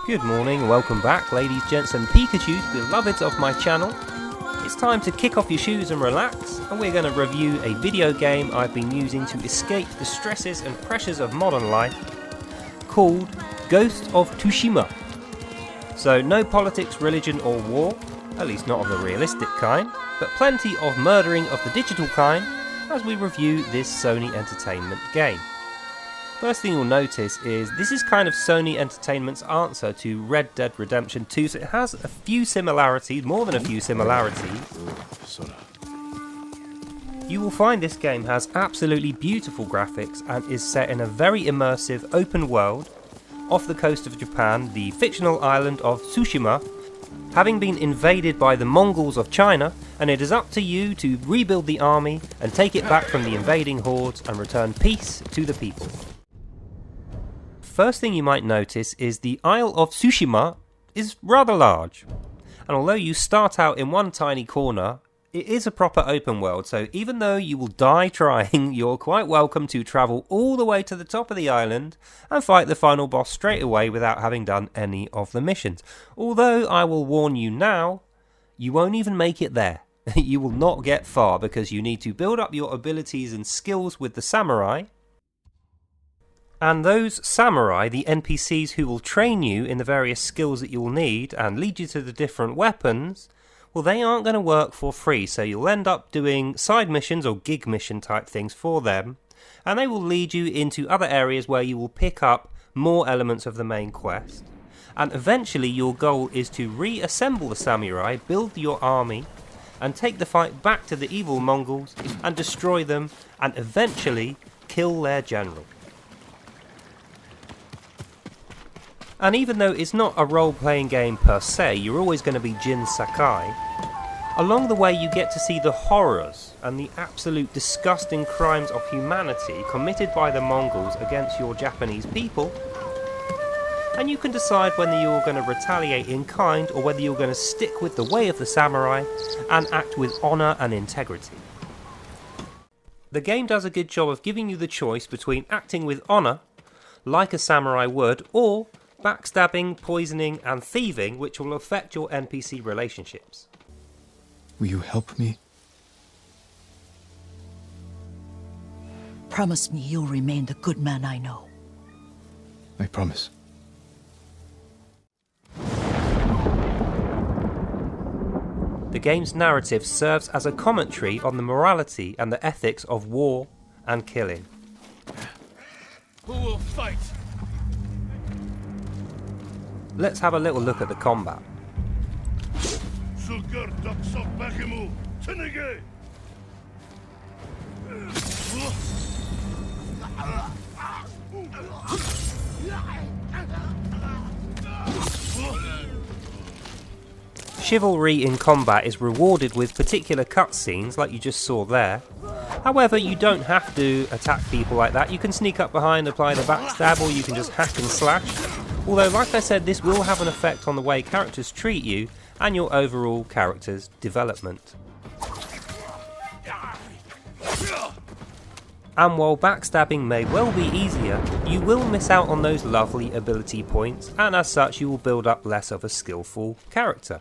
Good morning, welcome back ladies, gents and Pikachus, beloveds of my channel. It's time to kick off your shoes and relax, and we're going to review a video game I've been using to escape the stresses and pressures of modern life, called Ghost of Tsushima. So no politics, religion or war, at least not of the realistic kind, but plenty of murdering of the digital kind as we review this Sony Entertainment game. First thing you'll notice is this is kind of Sony Entertainment's answer to Red Dead Redemption 2, so it has a few similarities, more than a few similarities. You will find this game has absolutely beautiful graphics and is set in a very immersive open world off the coast of Japan, the fictional island of Tsushima, having been invaded by the Mongols of China, and it is up to you to rebuild the army and take it back from the invading hordes and return peace to the people. First thing you might notice is the Isle of Tsushima is rather large, and although you start out in one tiny corner, it is a proper open world, so even though you will die trying, you're quite welcome to travel all the way to the top of the island and fight the final boss straight away without having done any of the missions. Although I will warn you now, you won't even make it there. You will not get far because you need to build up your abilities and skills with the samurai. And those samurai, the NPCs who will train you in the various skills that you'll need and lead you to the different weapons, well, they aren't going to work for free, so you'll end up doing side missions or gig mission type things for them, and they will lead you into other areas where you will pick up more elements of the main quest. And eventually your goal is to reassemble the samurai, build your army, and take the fight back to the evil Mongols and destroy them, and eventually kill their general. And even though it's not a role-playing game per se, you're always going to be Jin Sakai, along the way you get to see the horrors and the absolute disgusting crimes of humanity committed by the Mongols against your Japanese people, and you can decide whether you're going to retaliate in kind or whether you're going to stick with the way of the samurai and act with honour and integrity. The game does a good job of giving you the choice between acting with honour, like a samurai would, or backstabbing, poisoning and thieving, which will affect your NPC relationships. Will you help me? Promise me you'll remain the good man I know. I promise. The game's narrative serves as a commentary on the morality and the ethics of war and killing. Who will fight? Let's have a little look at the combat. Chivalry in combat is rewarded with particular cutscenes like you just saw there. However, you don't have to attack people like that. You can sneak up behind, apply the backstab, or you can just hack and slash. Although, like I said, this will have an effect on the way characters treat you and your overall character's development. And while backstabbing may well be easier, you will miss out on those lovely ability points, and as such you will build up less of a skillful character.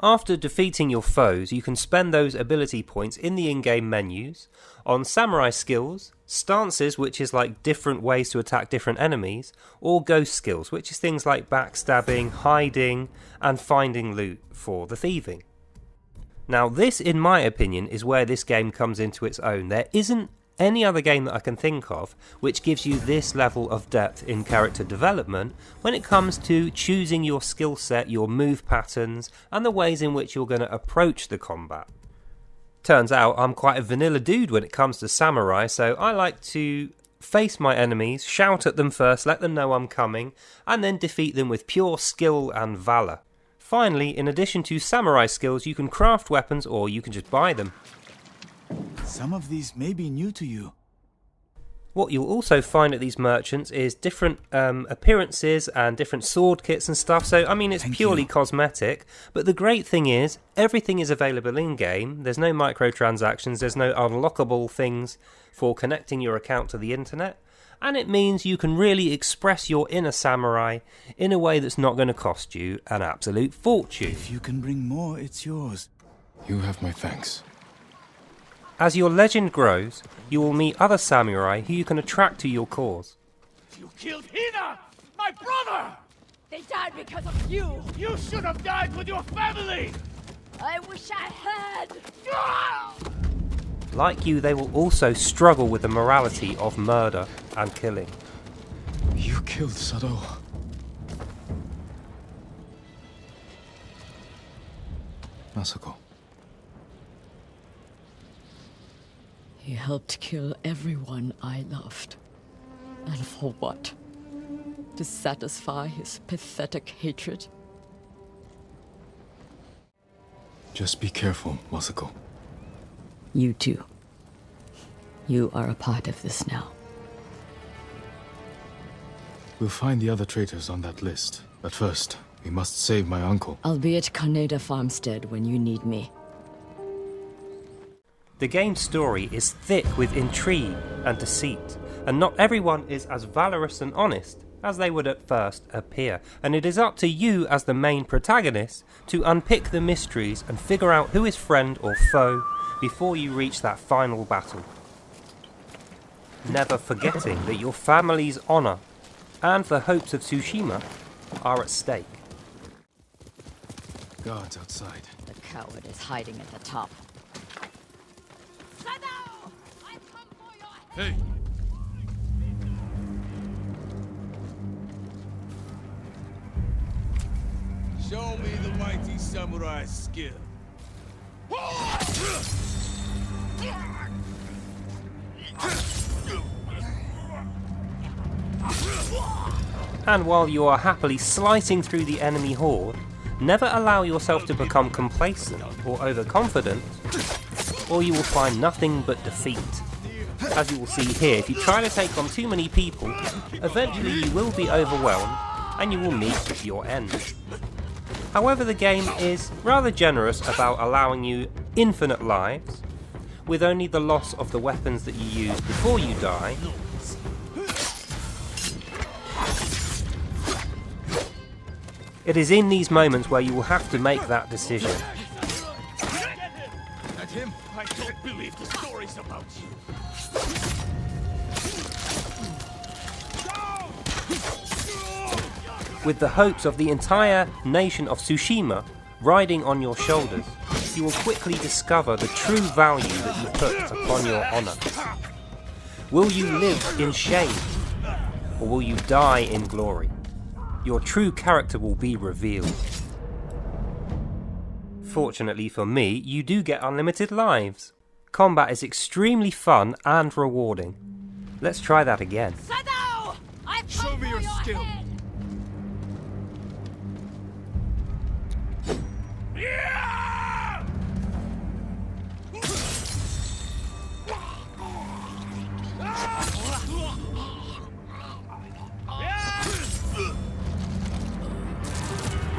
After defeating your foes, you can spend those ability points in the in-game menus, on samurai skills, stances, which is like different ways to attack different enemies, or ghost skills, which is things like backstabbing, hiding, and finding loot for the thieving. Now this, in my opinion, is where this game comes into its own. There isn't any other game that I can think of which gives you this level of depth in character development when it comes to choosing your skill set, your move patterns, and the ways in which you're going to approach the combat. Turns out I'm quite a vanilla dude when it comes to samurai, so I like to face my enemies, shout at them first, let them know I'm coming, and then defeat them with pure skill and valour. Finally, in addition to samurai skills, you can craft weapons or you can just buy them. Some of these may be new to you. What you'll also find at these merchants is different appearances and different sword kits and stuff, so I mean it's purely cosmetic, but the great thing is everything is available in-game. There's no microtransactions, there's no unlockable things for connecting your account to the internet, and it means you can really express your inner samurai in a way that's not going to cost you an absolute fortune. If you can bring more, it's yours. You have my thanks. As your legend grows, you will meet other samurai who you can attract to your cause. You killed Hina! My brother! They died because of you! You should have died with your family! I wish I had! Like you, they will also struggle with the morality of murder and killing. You killed Sado. Masako. He helped kill everyone I loved. And for what? To satisfy his pathetic hatred? Just be careful, Masako. You too. You are a part of this now. We'll find the other traitors on that list. But first, we must save my uncle. I'll be at Kaneda Farmstead when you need me. The game's story is thick with intrigue and deceit, and not everyone is as valorous and honest as they would at first appear, and it is up to you as the main protagonist to unpick the mysteries and figure out who is friend or foe before you reach that final battle. Never forgetting that your family's honour and the hopes of Tsushima are at stake. Guards outside. The coward is hiding at the top. Sado! I come for your head! Hey! Show me the mighty samurai skill. And while you are happily slicing through the enemy horde, never allow yourself to become complacent or overconfident, or you will find nothing but defeat. As you will see here, if you try to take on too many people, eventually you will be overwhelmed and you will meet your end. However, the game is rather generous about allowing you infinite lives, with only the loss of the weapons that you use before you die. It is in these moments where you will have to make that decision. At him? I don't believe the stories about you. With the hopes of the entire nation of Tsushima riding on your shoulders, you will quickly discover the true value that you put upon your honour. Will you live in shame, or will you die in glory? Your true character will be revealed. Fortunately for me, you do get unlimited lives. Combat is extremely fun and rewarding. Let's try that again. Sado! I come Show me for your skill. head!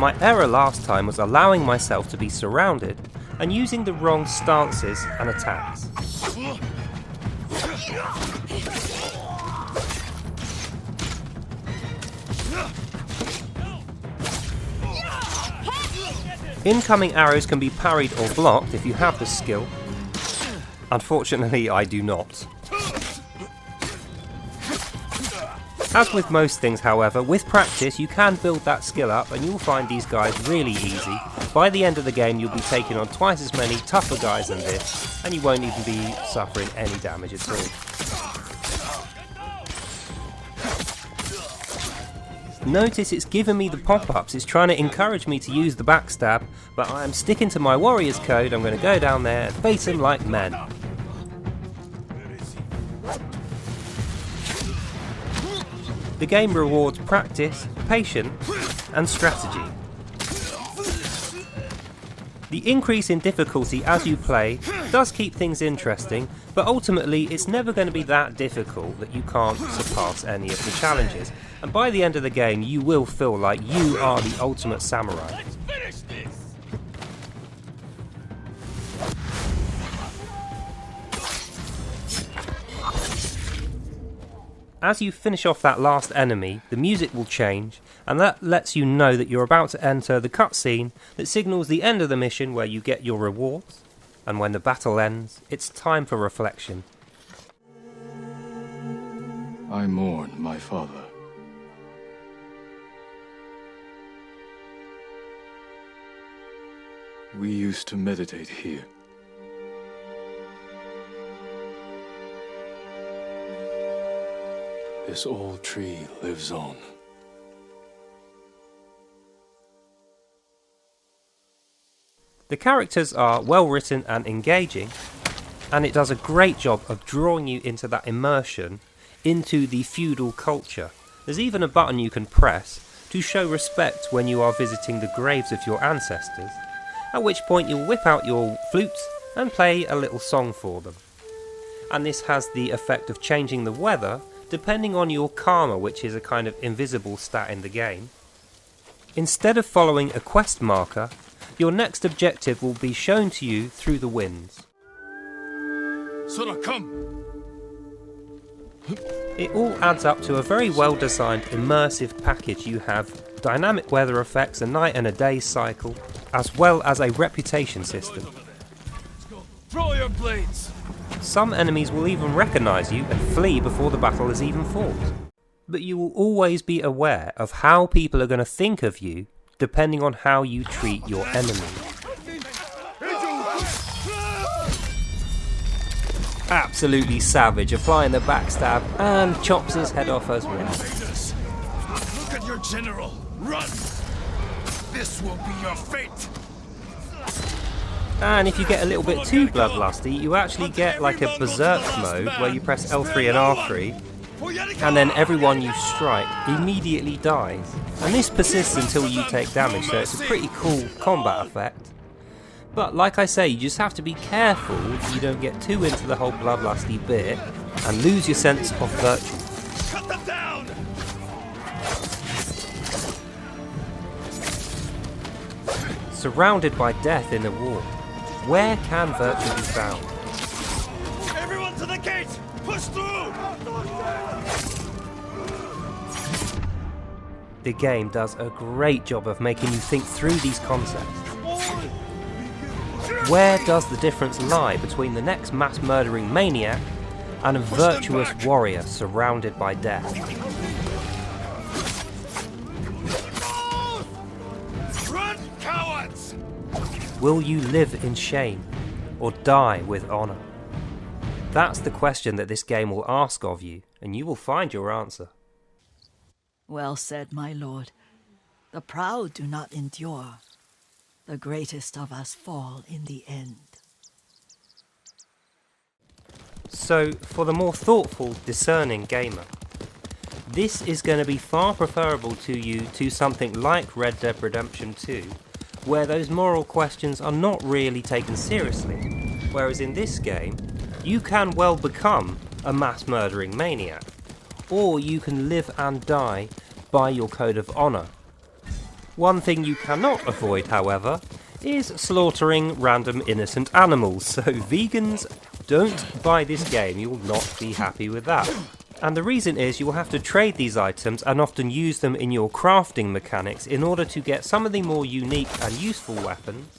My error last time was allowing myself to be surrounded and using the wrong stances and attacks. Incoming arrows can be parried or blocked if you have the skill. Unfortunately, I do not. As with most things, however, with practice you can build that skill up and you'll find these guys really easy. By the end of the game you'll be taking on twice as many tougher guys than this, and you won't even be suffering any damage at all. Notice it's giving me the pop-ups, it's trying to encourage me to use the backstab, but I am sticking to my warrior's code. I'm going to go down there and face him like men. The game rewards practice, patience, and strategy. The increase in difficulty as you play does keep things interesting, but ultimately it's never going to be that difficult that you can't surpass any of the challenges. And by the end of the game you will feel like you are the ultimate samurai. Let's finish this! As you finish off that last enemy, the music will change, and that lets you know that you're about to enter the cutscene that signals the end of the mission where you get your rewards, and when the battle ends, it's time for reflection. I mourn my father. We used to meditate here. This old tree lives on. The characters are well written and engaging, and it does a great job of drawing you into that immersion into the feudal culture. There's even a button you can press to show respect when you are visiting the graves of your ancestors, at which point you'll whip out your flute and play a little song for them. And this has the effect of changing the weather depending on your karma, which is a kind of invisible stat in the game. Instead of following a quest marker, your next objective will be shown to you through the winds. Sora, come! It all adds up to a very well designed immersive package. You have dynamic weather effects, a night and a day cycle, as well as a reputation system. Throw your blades! Some enemies will even recognise you and flee before the battle is even fought. But you will always be aware of how people are going to think of you depending on how you treat your enemy. Absolutely savage, applying the backstab and chops his head off as well. Look at your general! Run! This will be your fate! And if you get a little bit too bloodlusty, you actually get like a berserk mode where you press L3 and R3, and then everyone you strike immediately dies. And this persists until you take damage, so it's a pretty cool combat effect. But like I say, you just have to be careful you don't get too into the whole bloodlusty bit and lose your sense of virtue. Cut them down! Surrounded by death in a war, where can virtue be found? Everyone to the gate! Push through! The game does a great job of making you think through these concepts. Where does the difference lie between the next mass-murdering maniac and a virtuous warrior surrounded by death? Run, cowards! Will you live in shame or die with honour? That's the question that this game will ask of you, and you will find your answer. Well said, my lord. The proud do not endure. The greatest of us fall in the end. So, for the more thoughtful, discerning gamer, this is going to be far preferable to you to something like Red Dead Redemption 2, where those moral questions are not really taken seriously, whereas in this game, you can well become a mass-murdering maniac, or you can live and die by your code of honour. One thing you cannot avoid, however, is slaughtering random innocent animals, so vegans, don't buy this game, you will not be happy with that. And the reason is you will have to trade these items and often use them in your crafting mechanics in order to get some of the more unique and useful weapons.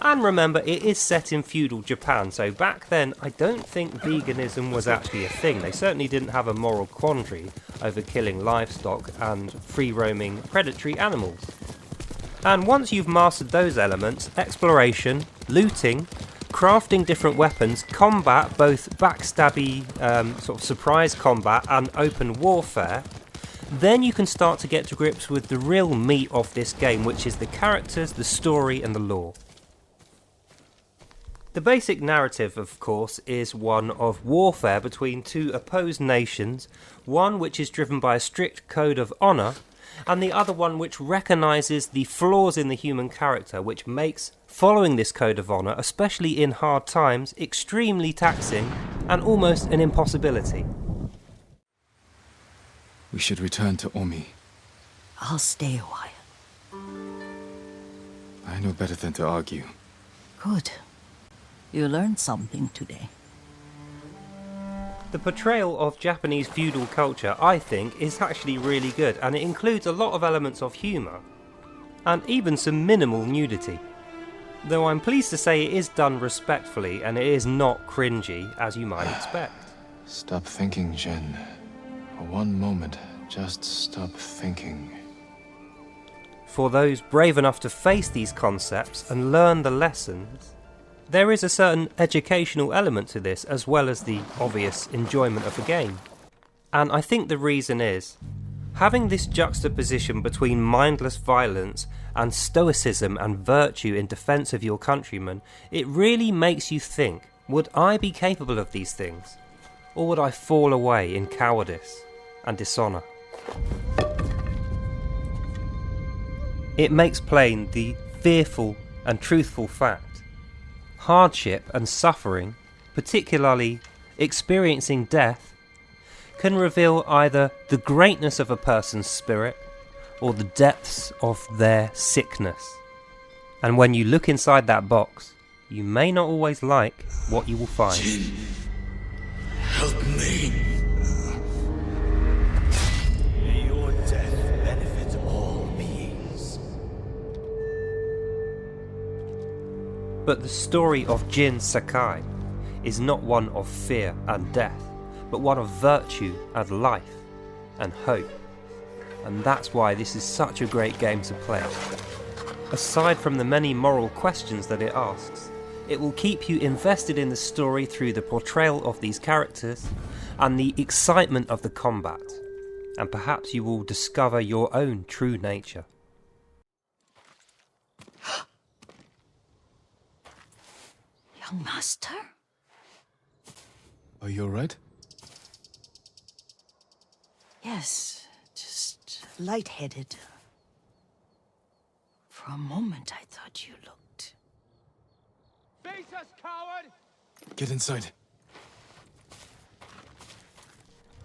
And remember, it is set in feudal Japan, so back then I don't think veganism was actually a thing. They certainly didn't have a moral quandary over killing livestock and free-roaming predatory animals. And once you've mastered those elements, exploration, looting, crafting different weapons, combat, both backstabby sort of surprise combat and open warfare, then you can start to get to grips with the real meat of this game, which is the characters, the story and the lore. The basic narrative, of course, is one of warfare between two opposed nations, one which is driven by a strict code of honour, and the other one which recognises the flaws in the human character, which makes following this code of honour, especially in hard times, extremely taxing and almost an impossibility. We should return to Omi. I'll stay a while. I know better than to argue. Good. You learned something today. The portrayal of Japanese feudal culture, I think, is actually really good, and it includes a lot of elements of humour, and even some minimal nudity. Though I'm pleased to say it is done respectfully, and it is not cringy, as you might expect. Stop thinking, Jin. For one moment, just stop thinking. For those brave enough to face these concepts and learn the lessons, there is a certain educational element to this, as well as the obvious enjoyment of the game. And I think the reason is, having this juxtaposition between mindless violence and stoicism and virtue in defence of your countrymen, it really makes you think, would I be capable of these things? Or would I fall away in cowardice and dishonour? It makes plain the fearful and truthful fact. Hardship and suffering, particularly experiencing death, can reveal either the greatness of a person's spirit or the depths of their sickness. And when you look inside that box, you may not always like what you will find. Jin, help me. May your death benefit all beings. But the story of Jin Sakai is not one of fear and death, but one of virtue and life and hope. And that's why this is such a great game to play. Aside from the many moral questions that it asks, it will keep you invested in the story through the portrayal of these characters and the excitement of the combat. And perhaps you will discover your own true nature. Young master? Are you alright? Yes, just lightheaded. For a moment I thought you looked... Face us, coward! Get inside.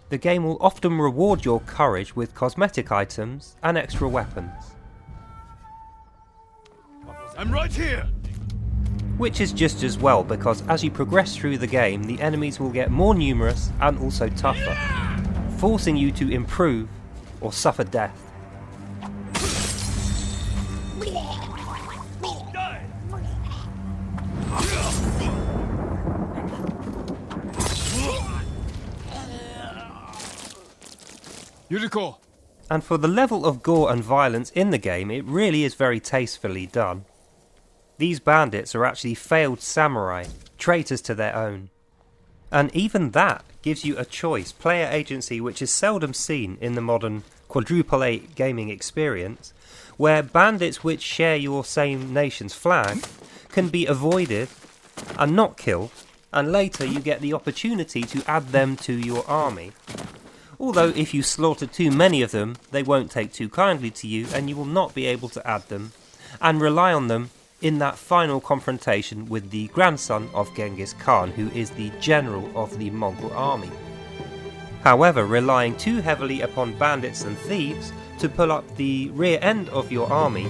The game will often reward your courage with cosmetic items and extra weapons, I'm right here! which is just as well, because as you progress through the game, the enemies will get more numerous and also tougher, forcing you to improve or suffer death. Yuriko! And for the level of gore and violence in the game, it really is very tastefully done. These bandits are actually failed samurai, traitors to their own. And even that gives you a choice, player agency, which is seldom seen in the modern quadruple A gaming experience, where bandits which share your same nation's flag can be avoided and not killed, and later you get the opportunity to add them to your army. Although if you slaughter too many of them, they won't take too kindly to you, and you will not be able to add them and rely on them in that final confrontation with the grandson of Genghis Khan, who is the general of the Mongol army. However, relying too heavily upon bandits and thieves to pull up the rear end of your army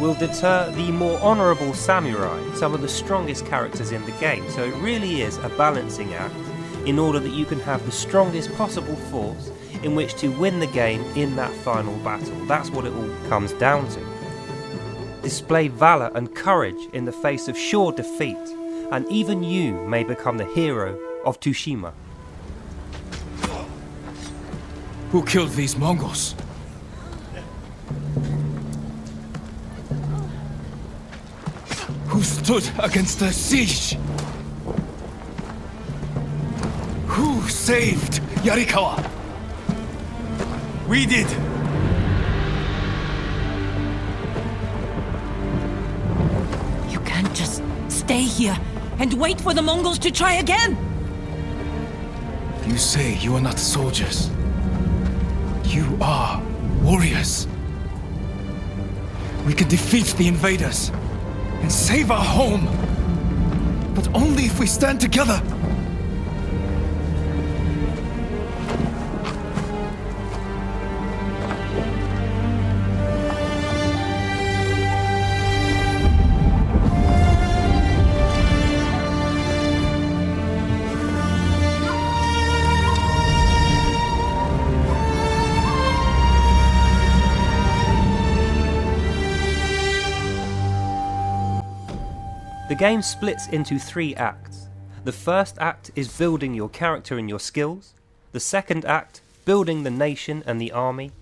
will deter the more honourable samurai, some of the strongest characters in the game. So it really is a balancing act in order that you can have the strongest possible force in which to win the game in that final battle. That's what it all comes down to. Display valour and courage in the face of sure defeat, and even you may become the hero of Tsushima. Who killed these Mongols? Who stood against the siege? Who saved Yarikawa? We did! You can't just stay here and wait for the Mongols to try again! You say you are not soldiers. You are warriors. We can defeat the invaders and save our home. But only if we stand together. The game splits into 3 acts. The first act is building your character and your skills. The second act, building the nation and the army.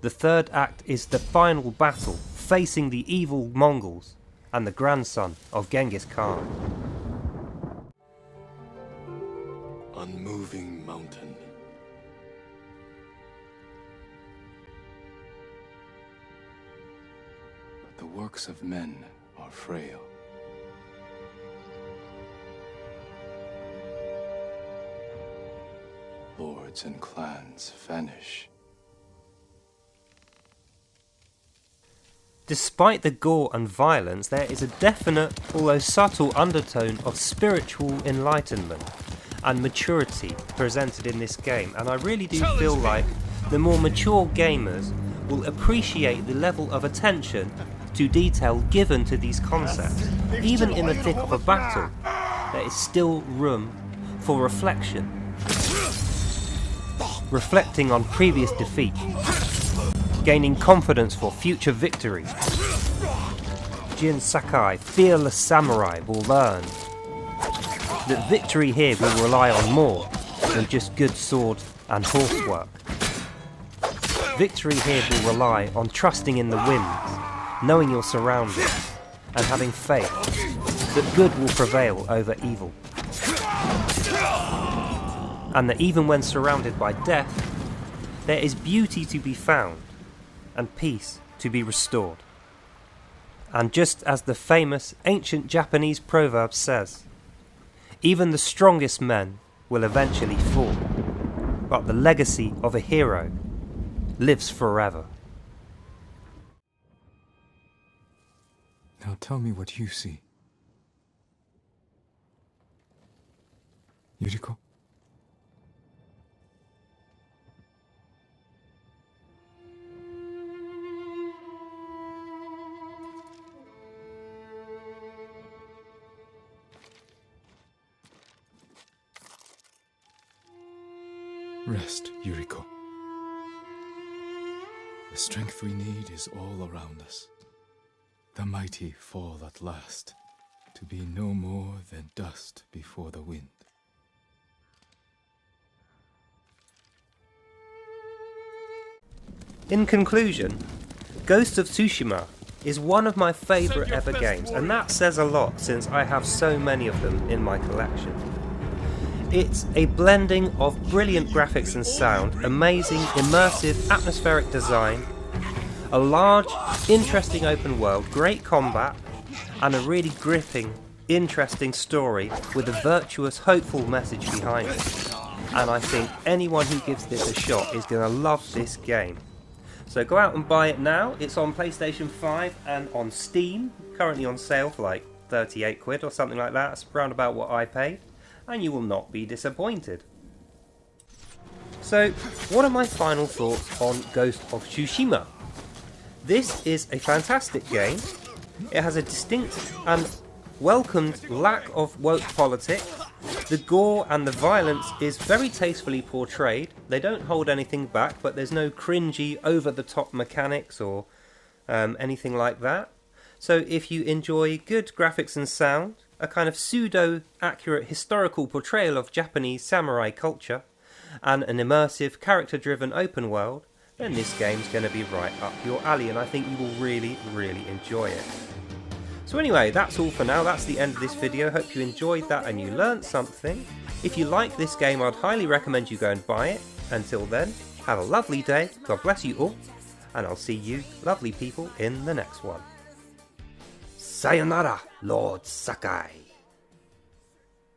The third act is the final battle, facing the evil Mongols and the grandson of Genghis Khan. Unmoving mountain. But the works of men are frail. Lords and clans vanish. Despite the gore and violence, there is a definite, although subtle, undertone of spiritual enlightenment and maturity presented in this game, and I really do feel like the more mature gamers will appreciate the level of attention to detail given to these concepts. Even in the thick of a battle, there is still room for reflection. Reflecting on previous defeat, gaining confidence for future victories. Jin Sakai, fearless samurai, will learn that victory here will rely on more than just good sword and horsework. Victory here will rely on trusting in the winds, knowing your surroundings, and having faith that good will prevail over evil. And that even when surrounded by death, there is beauty to be found and peace to be restored. And just as the famous ancient Japanese proverb says, even the strongest men will eventually fall, but the legacy of a hero lives forever. Now tell me what you see. Yuriko? Rest, Yuriko. The strength we need is all around us. The mighty fall at last, to be no more than dust before the wind. In conclusion, Ghost of Tsushima is one of my favourite ever games, and that says a lot since I have so many of them in my collection. It's a blending of brilliant graphics and sound, amazing, immersive, atmospheric design, a large, interesting open world, great combat, and a really gripping, interesting story with a virtuous, hopeful message behind it. And I think anyone who gives this a shot is going to love this game. So go out and buy it now. It's on PlayStation 5 and on Steam, currently on sale for like 38 quid or something like that. It's around about what I paid. And you will not be disappointed. So, what are my final thoughts on Ghost of Tsushima? This is a fantastic game. It has a distinct and welcomed lack of woke politics. The gore and the violence is very tastefully portrayed. They don't hold anything back, but there's no cringy, over-the-top mechanics or anything like that. So if you enjoy good graphics and sound, a kind of pseudo-accurate historical portrayal of Japanese samurai culture, and an immersive, character-driven open world, then this game's going to be right up your alley, and I think you will really, really enjoy it. So anyway, that's all for now. That's the end of this video. Hope you enjoyed that and you learnt something. If you like this game, I'd highly recommend you go and buy it. Until then, have a lovely day, God bless you all, and I'll see you lovely people in the next one. Sayonara, Lord Sakai.